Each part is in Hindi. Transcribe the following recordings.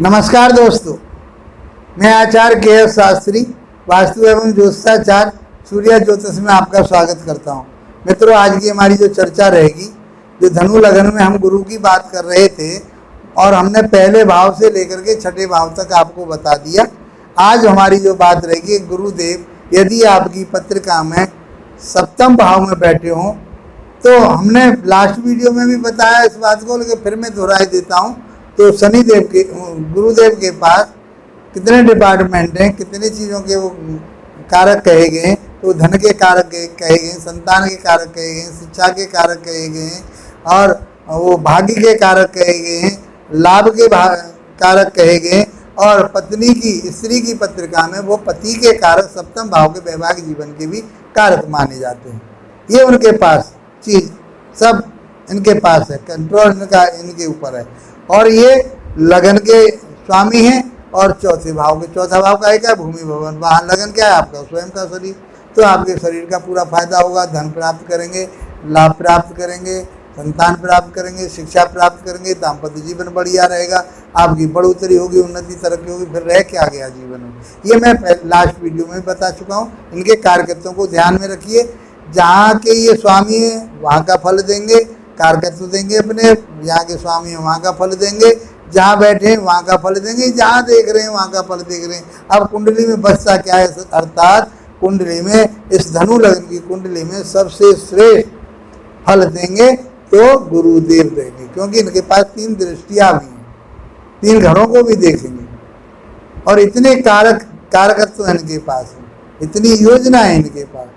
नमस्कार दोस्तों, मैं आचार्य के एस शास्त्री वास्तु एवं ज्योतिषाचार्य सूर्य ज्योतिष में आपका स्वागत करता हूं। मित्रों, आज की हमारी जो चर्चा रहेगी, जो धनु लगन में हम गुरु की बात कर रहे थे और हमने पहले भाव से लेकर के छठे भाव तक आपको बता दिया। आज हमारी जो बात रहेगी, गुरुदेव यदि आपकी पत्रिका में सप्तम भाव में बैठे हों, तो हमने लास्ट वीडियो में भी बताया इस बात को, लेकिन फिर मैं दोहराई देता हूँ। तो शनिदेव के गुरुदेव के पास कितने डिपार्टमेंट हैं, कितनी चीज़ों के वो कारक कहे गए हैं। तो धन के कारक कहे गए, संतान के कारक कहे गए, शिक्षा के कारक कहे गए हैं, और वो भाग्य के कारक कहे गए हैं, लाभ के कारक कहे गए, और पत्नी की स्त्री की पत्रिका में वो पति के कारक सप्तम भाव के वैवाहिक जीवन के भी कारक माने जाते हैं। ये उनके पास चीज़ सब इनके पास है, कंट्रोल इनका इनके ऊपर है। और ये लगन के स्वामी हैं। और चौथे भाव के, चौथा भाव का है क्या? भूमि भवन। वहाँ लगन क्या है? आपका स्वयं का शरीर। तो आपके शरीर का पूरा फायदा होगा, धन प्राप्त करेंगे, लाभ प्राप्त करेंगे, संतान प्राप्त करेंगे, शिक्षा प्राप्त करेंगे, दाम्पत्य जीवन बढ़िया रहेगा, आपकी बढ़ोतरी होगी, उन्नति तरक्की होगी। फिर रह क्या गया जीवन में? ये मैं लास्ट वीडियो में बता चुका हूँ। इनके कार्यकर्ताओं को ध्यान में रखिए। जहाँ के ये स्वामी हैं वहाँ का फल देंगे, कारकत्व देंगे अपने। यहाँ के स्वामी हैं वहाँ का फल देंगे, जहाँ बैठे हैं वहाँ का फल देंगे, जहाँ देख रहे हैं वहाँ का फल देख रहे हैं। अब कुंडली में बचता क्या है? अर्थात कुंडली में, इस धनु लगन की कुंडली में सबसे श्रेष्ठ फल देंगे तो गुरुदेव देंगे, क्योंकि इनके पास 3 दृष्टियाँ भी हैं, 3 घरों को भी देखेंगे, और इतने कारकत्व इनके पास है, इतनी योजना है इनके पास,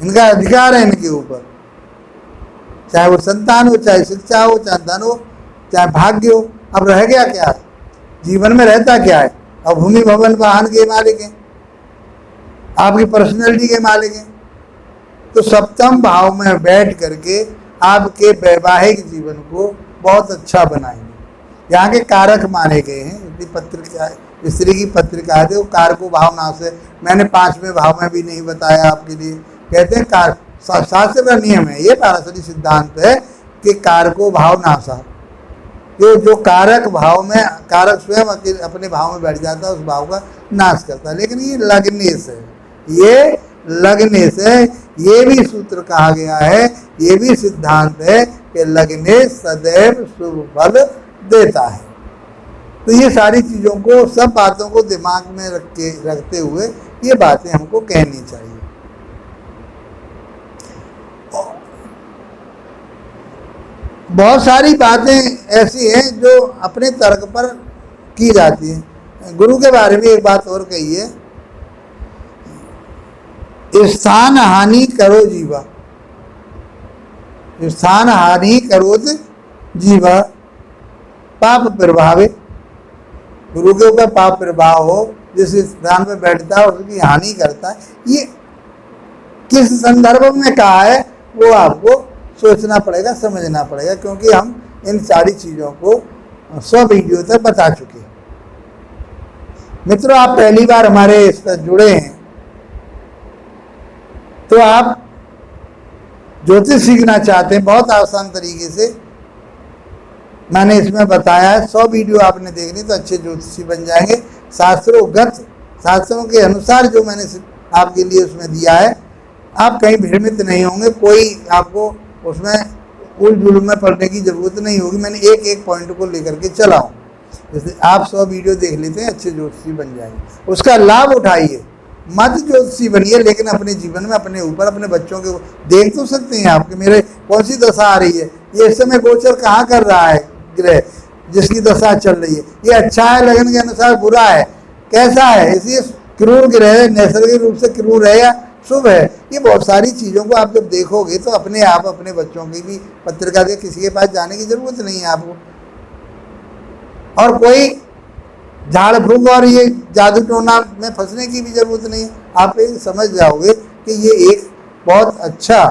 इनका अधिकार है इनके ऊपर। चाहे वो संतान हो, चाहे शिक्षा हो, चाहे धन हो, चाहे भाग्य हो। अब रह गया क्या? जीवन में रहता क्या है? अब भूमि भवन वाहन के मालिक हैं, आपकी पर्सनैलिटी के मालिक हैं। तो सप्तम भाव में बैठ करके आपके वैवाहिक जीवन को बहुत अच्छा बनाएंगे। यहाँ के कारक माने गए हैं। यदि पत्रिका स्त्री की पत्रिका है तो कारको भाव नाश है। मैंने 5वें भाव में भी नहीं बताया आपके लिए। कहते हैं शास्त्र का नियम है, ये पारसरी सिद्धांत है कि कारको भाव नाशा, जो कारक भाव में, कारक स्वयं अपने भाव में बैठ जाता है, उस भाव का नाश करता है। लेकिन ये लग्नेश है, ये लग्नेश है। ये भी सूत्र कहा गया है, ये भी सिद्धांत है कि लग्नेश सदैव शुभ फल देता है। तो ये सारी चीज़ों को, सब बातों को दिमाग में रखते हुए ये बातें हमको कहनी चाहिए। बहुत सारी बातें ऐसी हैं जो अपने तर्क पर की जाती हैं। गुरु के बारे में एक बात और कही है, स्थान हानि करो जीवा, स्थान हानि करो जीवा पाप प्रभावे। गुरु के ऊपर पाप प्रभाव हो, जिस स्थान में बैठता है उसकी हानि करता है। ये किस संदर्भ में कहा है वो आपको सोचना पड़ेगा, समझना पड़ेगा, क्योंकि हम इन सारी चीज़ों को 100 वीडियो तक बता चुके हैं। मित्रों, आप पहली बार हमारे इस पर जुड़े हैं तो आप ज्योतिष सीखना चाहते हैं बहुत आसान तरीके से, मैंने इसमें बताया है। 100 वीडियो आपने देखनी तो अच्छे ज्योतिषी बन जाएंगे। शास्त्रों के अनुसार जो मैंने आपके लिए उसमें दिया है, आप कहीं भ्रमित नहीं होंगे। कोई आपको उसमें उलझुल में पढ़ने की ज़रूरत नहीं होगी। मैंने एक एक पॉइंट को लेकर के चला हूँ। जैसे आप 100 वीडियो देख लेते हैं, अच्छे ज्योतिषी बन जाएंगे। उसका लाभ उठाइए, मत ज्योतिषी बनिए, लेकिन अपने जीवन में, अपने ऊपर, अपने बच्चों के देख तो सकते हैं आपके मेरे कौन सी दशा आ रही है, ये इस समय गोचर कहाँ कर रहा है ग्रह, जिसकी दशा चल रही है, ये अच्छा है लगन के अनुसार, बुरा है, कैसा है, इसलिए क्रूर ग्रह नैसर्गिक रूप से क्रूर है या शुभ है। ये बहुत सारी चीज़ों को आप जब देखोगे तो अपने आप अपने बच्चों की भी पत्रिका के किसी के पास जाने की ज़रूरत नहीं है आपको, और कोई झाड़ फूक और ये जादू टोना में फंसने की भी ज़रूरत नहीं है। आप ये समझ जाओगे कि ये एक बहुत अच्छा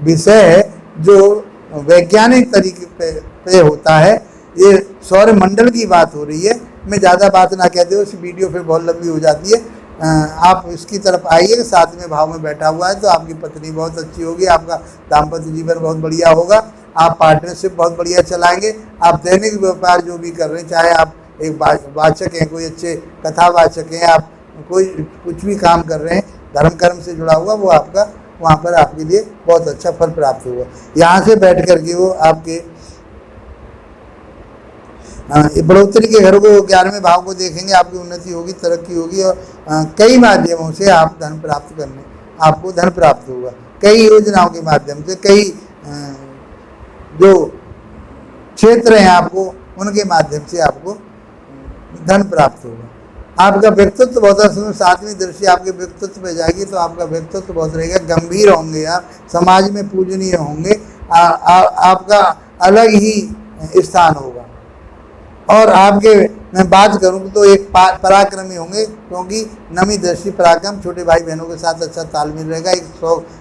विषय है जो वैज्ञानिक तरीके पे होता है। ये सौर मंडल की बात हो रही है। मैं ज़्यादा बात ना कहते हुए, उस वीडियो फिर बहुत लंबी हो जाती है। आप इसकी तरफ आइए। 7वें भाव में बैठा हुआ है तो आपकी पत्नी बहुत अच्छी होगी, आपका दाम्पत्य जीवन बहुत बढ़िया होगा, आप पार्टनरशिप बहुत बढ़िया चलाएंगे। आप दैनिक व्यापार जो भी कर रहे हैं, चाहे आप एक वाचक हैं, कोई अच्छे कथावाचक हैं, आप कोई कुछ भी काम कर रहे हैं धर्म कर्म से जुड़ा हुआ, वो आपका वहाँ पर आपके लिए बहुत अच्छा फल प्राप्त होगा। यहाँ से बैठ करके वो आपके बढ़ोतरी के घर को 11वें भाव को देखेंगे, आपकी उन्नति होगी, तरक्की होगी और कई माध्यमों से आप धन प्राप्त करने आपको धन प्राप्त होगा। कई योजनाओं के माध्यम से, कई जो क्षेत्र हैं आपको उनके माध्यम से आपको धन प्राप्त होगा। आपका व्यक्तित्व बहुत अच्छा, 7वीं दृष्टि आपके व्यक्तित्व पे जाएगी तो आपका व्यक्तित्व बहुत रहेगा, गंभीर होंगे आप, समाज में पूजनीय होंगे, आपका अलग ही स्थान होगा। और आपके मैं बात करूं तो एक पराक्रमी होंगे, क्योंकि नवी दृष्टि पराक्रम, छोटे भाई बहनों के साथ अच्छा तालमेल रहेगा। एक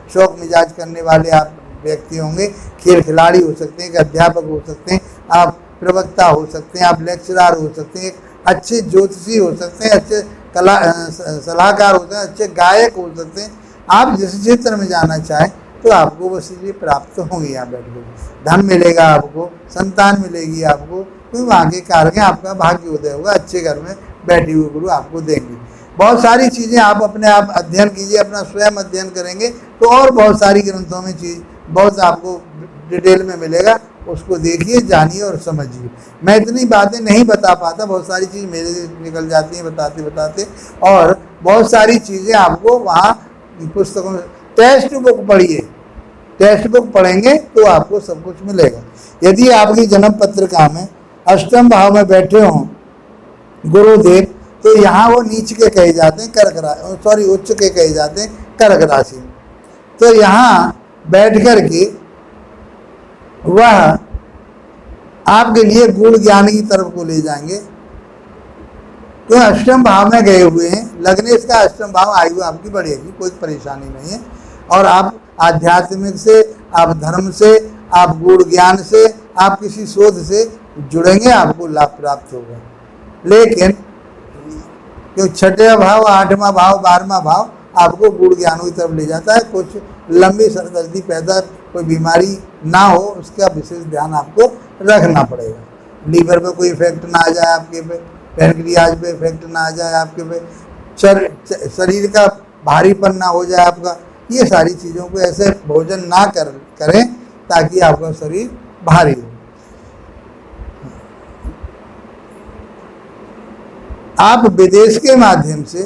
शौक मिजाज करने वाले आप व्यक्ति होंगे, खेल खिलाड़ी हो सकते हैं, एक अध्यापक हो सकते हैं, आप प्रवक्ता हो सकते हैं, आप लेक्चरर हो सकते हैं, एक अच्छे ज्योतिषी हो सकते हैं, अच्छे कला सलाहकार हो सकते हैं, अच्छे गायक हो सकते हैं। आप जिस क्षेत्र में जाना चाहें तो आपको वो चीज़ें प्राप्त होंगी। यहाँ बैठ कर धन मिलेगा, आपको संतान मिलेगी, आपको तो वहाँ के कारक आपका भाग्य उदय होगा, अच्छे घर में बैठे हुए गुरु आपको देंगे। बहुत सारी चीज़ें आप अपने आप अध्ययन कीजिए, अपना स्वयं अध्ययन करेंगे तो और बहुत सारी ग्रंथों में चीज़ बहुत आपको डिटेल में मिलेगा, उसको देखिए, जानिए और समझिए। मैं इतनी बातें नहीं बता पाता, बहुत सारी चीज़ मेरे निकल जाती हैं बताते बताते, और बहुत सारी चीज़ें आपको वहाँ पुस्तकों में, टेक्स्ट बुक पढ़िए, टेक्स्ट बुक पढ़ेंगे तो आपको सब कुछ मिलेगा। यदि आपकी जन्म पत्रिका में अष्टम भाव में बैठे हों गुरुदेव, तो यहाँ वो नीच के कहे जाते हैं कर्क राशि, उच्च के कहे जाते हैं कर्क राशि। तो यहाँ बैठ कर के वह आपके लिए गुण ज्ञान की तरफ को ले जाएंगे। तो अष्टम भाव में गए हुए हैं, लग्नेश का अष्टम भाव, आयु आपकी बढ़ेगी, कोई परेशानी नहीं है। और आप आध्यात्मिक से, आप धर्म से, आप गुण ज्ञान से, आप किसी शोध से जुड़ेंगे, आपको लाभ प्राप्त होगा। लेकिन क्यों 6वां भाव, 8वां भाव, 12वां भाव आपको गुण ज्ञानों की तरफ ले जाता है। कुछ लंबी सरदर्दी पैदा, कोई बीमारी ना हो, उसका विशेष ध्यान आपको रखना पड़ेगा। लीवर पे कोई इफेक्ट ना आ जाए आपके पे, पैनक्रियाज पे इफेक्ट ना आ जाए आपके पे, शरीर का भारीपन ना हो जाए आपका। ये सारी चीज़ों को ऐसे भोजन ना करें ताकि आपका शरीर भारी हो। आप विदेश के माध्यम से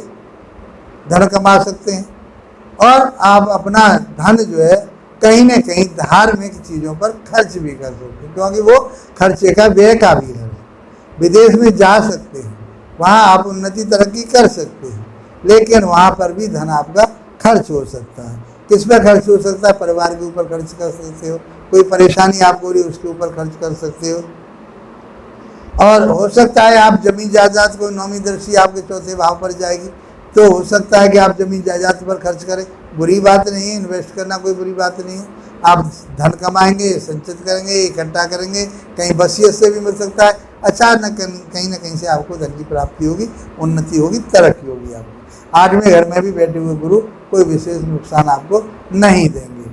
धन कमा सकते हैं और आप अपना धन जो है कहीं न कहीं धार्मिक चीज़ों पर खर्च भी कर सकते हैं, क्योंकि वो खर्चे का व्यय का भी है। विदेश में जा सकते हैं, वहाँ आप उन्नति तरक्की कर सकते हैं, लेकिन वहाँ पर भी धन आपका खर्च हो सकता है। किस पर खर्च हो सकता है? परिवार के ऊपर खर्च कर सकते हो, कोई परेशानी आपको हो रही है उसके ऊपर खर्च कर सकते हो। और हो सकता है आप जमीन जायदाद, कोई नौवीं दृष्टि आपके 4थे भाव पर जाएगी, तो हो सकता है कि आप जमीन जायदाद पर खर्च करें। बुरी बात नहीं है, इन्वेस्ट करना कोई बुरी बात नहीं है। आप धन कमाएंगे, संचित करेंगे, इकट्ठा करेंगे, कहीं वसीयत से भी मिल सकता है। अचानक कहीं ना कहीं से आपको धन की प्राप्ति होगी, उन्नति होगी, तरक्की होगी। आपको 8वें घर में भी बैठे हुए गुरु कोई विशेष नुकसान आपको नहीं देंगे।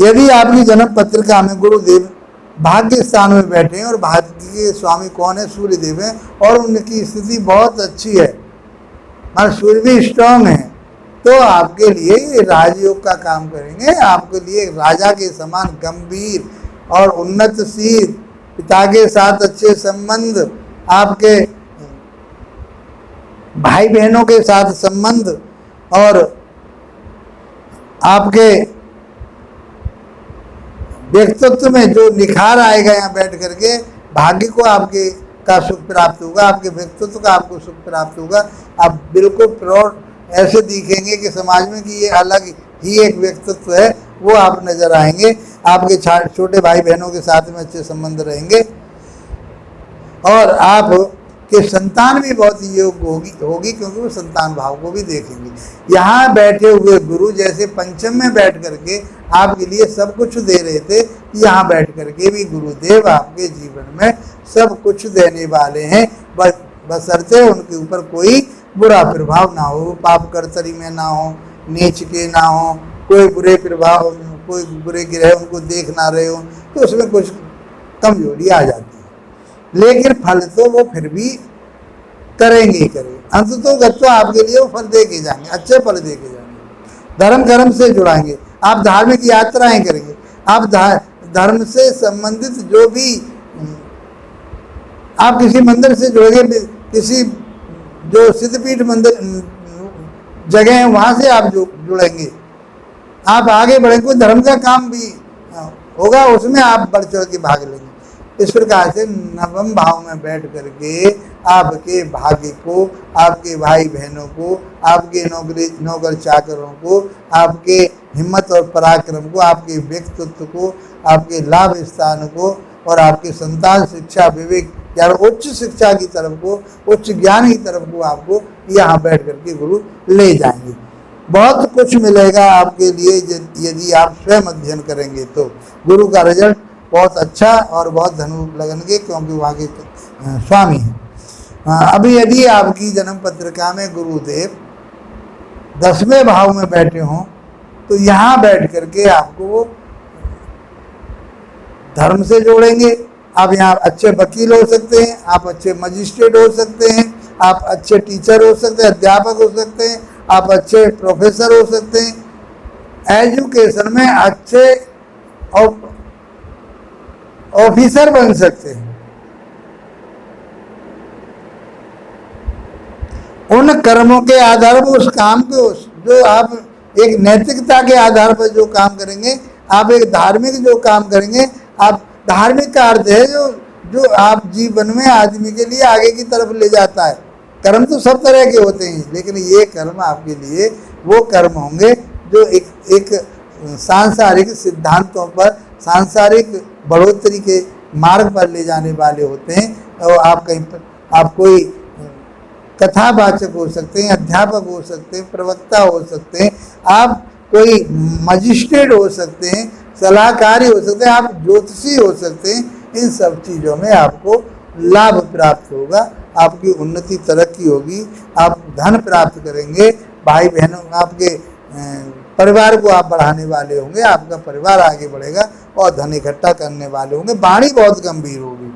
यदि आपकी जन्म पत्रिका में गुरुदेव भाग्य स्थान में बैठे हैं, और भाग्य के स्वामी कौन है? सूर्य देव हैं, और उनकी स्थिति बहुत अच्छी है, और सूर्य भी स्ट्रांग है, तो आपके लिए ये राजयोग का काम करेंगे। आपके लिए राजा के समान गंभीर और उन्नतशील, पिता के साथ अच्छे संबंध, आपके भाई बहनों के साथ संबंध, और आपके व्यक्तित्व में जो निखार आएगा यहाँ बैठ करके, भाग्य को आपके का सुख प्राप्त होगा, आपके व्यक्तित्व का आपको सुख प्राप्त होगा। आप बिल्कुल प्राउड ऐसे दिखेंगे कि समाज में कि ये अलग ही एक व्यक्तित्व है, वो आप नजर आएंगे। आपके छोटे भाई बहनों के साथ में अच्छे संबंध रहेंगे, और आप के संतान भी बहुत योग्य होगी, क्योंकि वो संतान भाव को भी देखेंगे। यहाँ बैठे हुए गुरु जैसे पंचम में बैठ करके आपके लिए सब कुछ दे रहे थे, यहाँ बैठ करके भी गुरुदेव आपके जीवन में सब कुछ देने वाले हैं, बशर्ते उनके ऊपर कोई बुरा प्रभाव ना हो, पाप कर्तरी में ना हो, नीच के ना हो, कोई बुरे प्रभाव, कोई बुरे ग्रह उनको देख ना रहे हो, तो उसमें कुछ कमजोरी आ जाती है। लेकिन फल तो वो फिर भी करेंगे ही करेंगे। अंत तो गत्वा आपके लिए वो फल दे के जाएंगे, अच्छे फल दे के जाएंगे। धर्म कर्म से जुड़ाएंगे, आप धार्मिक यात्राएं करेंगे, आप धर्म से संबंधित जो भी आप किसी मंदिर से जुड़ेंगे, किसी जो सिद्धपीठ मंदिर जगह है वहाँ से आप जुड़ेंगे, आप आगे बढ़ेंगे, कोई धर्म का काम भी होगा उसमें आप बढ़ चढ़ के भाग लेंगे। इस प्रकार से नवम भाव में बैठ करके आपके भाग्य को, आपके भाई बहनों को, आपके नौकर चाकरों को, आपके हिम्मत और पराक्रम को, आपके व्यक्तित्व को, आपके लाभ स्थान को और आपके संतान शिक्षा विवेक यार उच्च शिक्षा की तरफ को, उच्च ज्ञान की तरफ को आपको यहाँ बैठ करके गुरु ले जाएंगे। बहुत कुछ मिलेगा आपके लिए यदि आप स्वयं अध्ययन करेंगे तो। गुरु का रिजल्ट बहुत अच्छा और बहुत धनु लगन के, क्योंकि वहाँ के स्वामी हैं। अभी यदि आपकी जन्म पत्रिका में गुरुदेव 10वें भाव में बैठे हों तो यहाँ बैठ करके आपको धर्म से जोड़ेंगे। आप यहाँ अच्छे वकील हो सकते हैं, आप अच्छे मजिस्ट्रेट हो सकते हैं, आप अच्छे टीचर हो सकते हैं, अध्यापक हो सकते हैं, आप अच्छे प्रोफेसर हो सकते हैं, एजुकेशन में अच्छे ऑफिसर बन सकते हैं। उन कर्मों के आधार पर उस काम को जो आप एक नैतिकता के आधार पर जो काम करेंगे, आप एक धार्मिक जो काम करेंगे, आप धार्मिक का अर्थ है जो आप जीवन में आदमी के लिए आगे की तरफ ले जाता है। कर्म तो सब तरह के होते हैं, लेकिन ये कर्म आपके लिए वो कर्म होंगे जो एक सांसारिक सिद्धांतों पर, सांसारिक बढ़ोतरी के मार्ग पर ले जाने वाले होते हैं। और आप कोई कथावाचक हो सकते हैं, अध्यापक हो सकते हैं, प्रवक्ता हो सकते हैं, आप कोई मजिस्ट्रेट हो सकते हैं, सलाहकारी हो सकते हैं, आप ज्योतिषी हो सकते हैं। इन सब चीज़ों में आपको लाभ प्राप्त होगा, आपकी उन्नति तरक्की होगी, आप धन प्राप्त करेंगे, भाई बहनों आपके परिवार को आप बढ़ाने वाले होंगे, आपका परिवार आगे बढ़ेगा और धन इकट्ठा करने वाले होंगे। वाणी बहुत गंभीर होगी।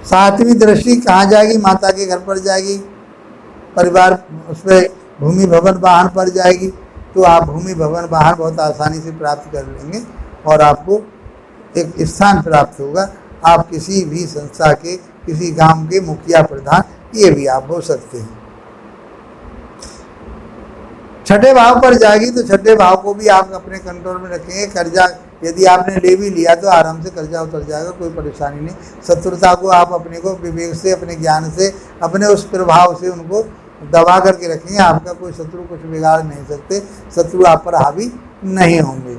7वीं दृष्टि कहाँ जाएगी? माता के घर पर जाएगी, परिवार उस पर भूमि भवन वाहन पर जाएगी, तो आप भूमि भवन वाहन बहुत आसानी से प्राप्त कर लेंगे और आपको एक स्थान प्राप्त होगा। आप किसी भी संस्था के, किसी गांव के मुखिया प्रधान ये भी आप हो सकते हैं। 6ठे भाव पर जाएगी तो 6ठे भाव को भी आप अपने कंट्रोल में रखेंगे। कर्जा यदि आपने ले भी लिया तो आराम से कर्जा उतर जाएगा, कोई परेशानी नहीं। शत्रुता को आप अपने को विवेक से, अपने ज्ञान से, अपने उस प्रभाव से उनको दबा करके रखेंगे। आपका कोई शत्रु कुछ बिगाड़ नहीं सकते, शत्रु आप पर हावी नहीं होंगे।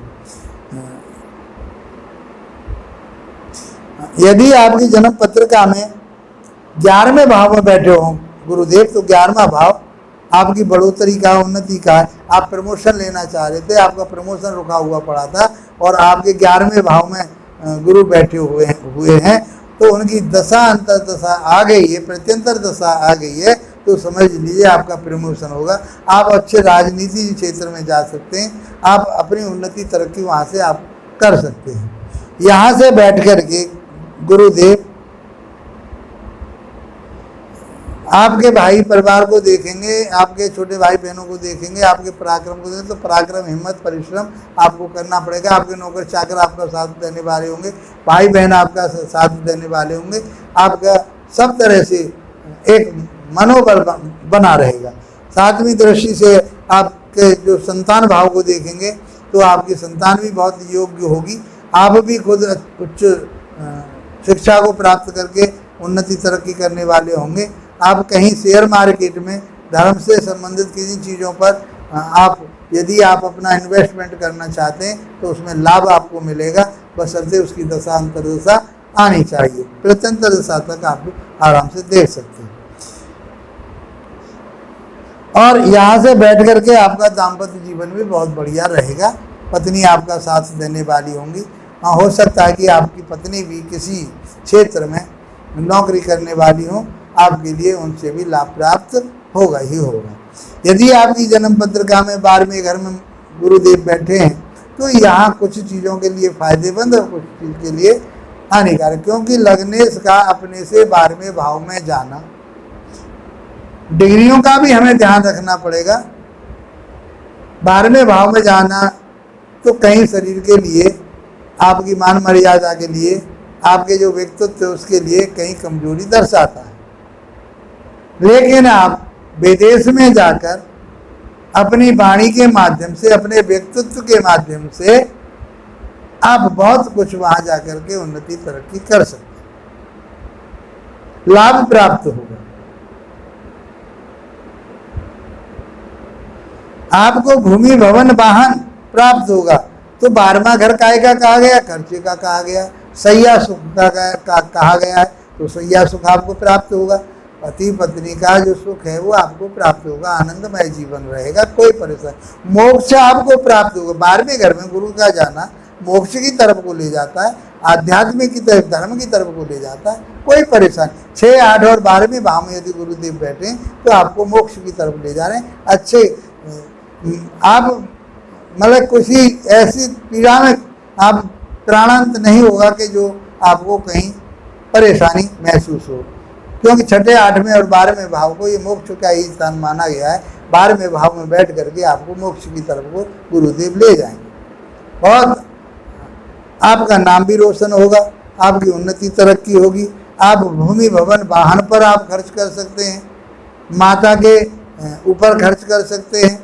यदि आपकी जन्म पत्रिका में 11वें भाव में बैठे हों गुरुदेव, तो 11वां भाव आपकी बढ़ोतरी का, उन्नति का। आप प्रमोशन लेना चाह रहे थे, आपका प्रमोशन रुका हुआ पड़ा था और आपके 11वें भाव में गुरु बैठे हुए हैं, तो उनकी दशा अंतर दशा आ गई है, प्रत्यंतर दशा आ गई है, तो समझ लीजिए आपका प्रमोशन होगा। आप अच्छे राजनीति क्षेत्र में जा सकते हैं, आप अपनी उन्नति तरक्की वहाँ से आप कर सकते हैं। यहाँ से बैठ कर के गुरुदेव आपके भाई परिवार को देखेंगे, आपके छोटे भाई बहनों को देखेंगे, आपके पराक्रम को देखेंगे, तो पराक्रम, हिम्मत, परिश्रम आपको करना पड़ेगा। आपके नौकर चाकर आपका साथ देने वाले होंगे, भाई बहन आपका साथ देने वाले होंगे, आपका सब तरह से एक मनोबल बना रहेगा। 7वीं दृष्टि से आपके जो संतान भाव को देखेंगे तो आपकी संतान भी बहुत योग्य होगी। आप भी खुद उच्च शिक्षा को प्राप्त करके उन्नति तरक्की करने वाले होंगे। आप कहीं शेयर मार्केट में धर्म से संबंधित किसी चीज़ों पर यदि आप अपना इन्वेस्टमेंट करना चाहते हैं तो उसमें लाभ आपको मिलेगा, बशर्ते उसकी दशा अंतर्दशा आनी चाहिए। प्रत्यंतर दशा तक आप आराम से देख सकते हैं। और यहाँ से बैठ करके आपका दाम्पत्य जीवन भी बहुत बढ़िया रहेगा। पत्नी आपका साथ देने वाली होंगी। हाँ, हो सकता है कि आपकी पत्नी भी किसी क्षेत्र में नौकरी करने वाली हो, आपके लिए उनसे भी लाभ प्राप्त होगा ही होगा। यदि आपकी जन्म पत्रिका में 12वें घर में गुरुदेव बैठे हैं तो यहाँ कुछ चीज़ों के लिए फायदेमंद और कुछ चीज़ के लिए हानिकारक, क्योंकि लग्नेश का अपने से 12वें भाव में जाना, डिग्रियों का भी हमें ध्यान रखना पड़ेगा। 12वें भाव में जाना तो कहीं शरीर के लिए, आपकी मान मर्यादा के लिए, आपके जो व्यक्तित्व है उसके लिए कहीं कमजोरी दर्शाता है। लेकिन आप विदेश में जाकर अपनी वाणी के माध्यम से, अपने व्यक्तित्व के माध्यम से आप बहुत कुछ वहां जाकर के उन्नति तरक्की कर सकते हैं, लाभ प्राप्त होगा। आपको भूमि भवन वाहन प्राप्त होगा। तो 12वां घर काय का कहा गया? खर्चे का कहा गया। सैया सुख का कहा गया है, तो सैया सुख आपको प्राप्त होगा। पति पत्नी का जो सुख है वो आपको प्राप्त होगा, आनंदमय जीवन रहेगा, कोई परेशानी। मोक्ष आपको प्राप्त होगा। 12वें घर में गुरु का जाना मोक्ष की तरफ को ले जाता है, आध्यात्म की तरफ, धर्म की तरफ को ले जाता है, कोई परेशानी। 6, 8 और 12वें भाव में यदि गुरुदेव बैठे तो आपको मोक्ष की तरफ ले जा रहे हैं। अच्छे आप मतलब किसी ऐसी पीड़ा में आप प्राणांत नहीं होगा कि जो आपको कहीं परेशानी महसूस हो, क्योंकि 6, 8वें और 12वें भाव को ये मोक्ष का ही स्थान माना गया है। 12वें भाव में बैठ करके आपको मोक्ष की तरफ को गुरुदेव ले जाएंगे और आपका नाम भी रोशन होगा, आपकी उन्नति तरक्की होगी। आप भूमि भवन वाहन पर आप खर्च कर सकते हैं, माता के ऊपर खर्च कर सकते हैं।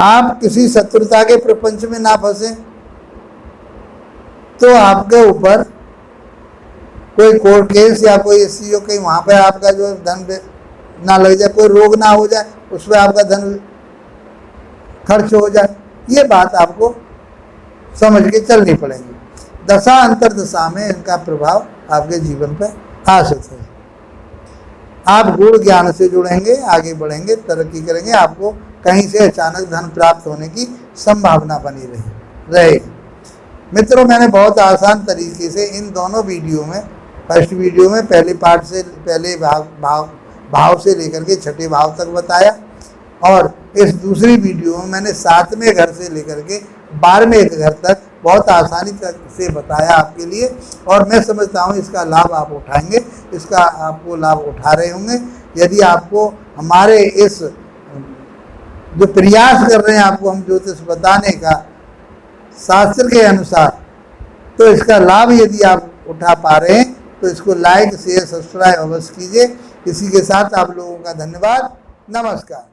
आप किसी शत्रुता के प्रपंच में ना फंसे तो आपके ऊपर कोई कोर्ट केस या कोई एससीओ कहीं वहाँ पे आपका जो धन ना लग जाए, कोई रोग ना हो जाए, उस पर आपका धन खर्च हो जाए। ये बात आपको समझ के चलनी पड़ेगी। दशा अंतर दशा में इनका प्रभाव आपके जीवन पर आ सकता है। आप गुण ज्ञान से जुड़ेंगे, आगे बढ़ेंगे, तरक्की करेंगे, आपको कहीं से अचानक धन प्राप्त होने की संभावना बनी रहेगी। मित्रों, मैंने बहुत आसान तरीके से इन दोनों वीडियो में, फर्स्ट वीडियो में पहले पार्ट से, पहले भाव से लेकर के 6ठे भाव तक बताया, और इस दूसरी वीडियो में मैंने 7वें घर से लेकर के 12वें घर तक बहुत आसानी तक से बताया आपके लिए। और मैं समझता हूँ इसका लाभ आप उठाएंगे, इसका आपको लाभ उठा रहे होंगे। यदि आपको हमारे इस जो प्रयास कर रहे हैं आपको हम ज्योतिष बताने का शास्त्र के अनुसार, तो इसका लाभ यदि आप उठा पा रहे हैं तो इसको लाइक शेयर सब्सक्राइब अवश्य कीजिए। इसी के साथ आप लोगों का धन्यवाद। नमस्कार।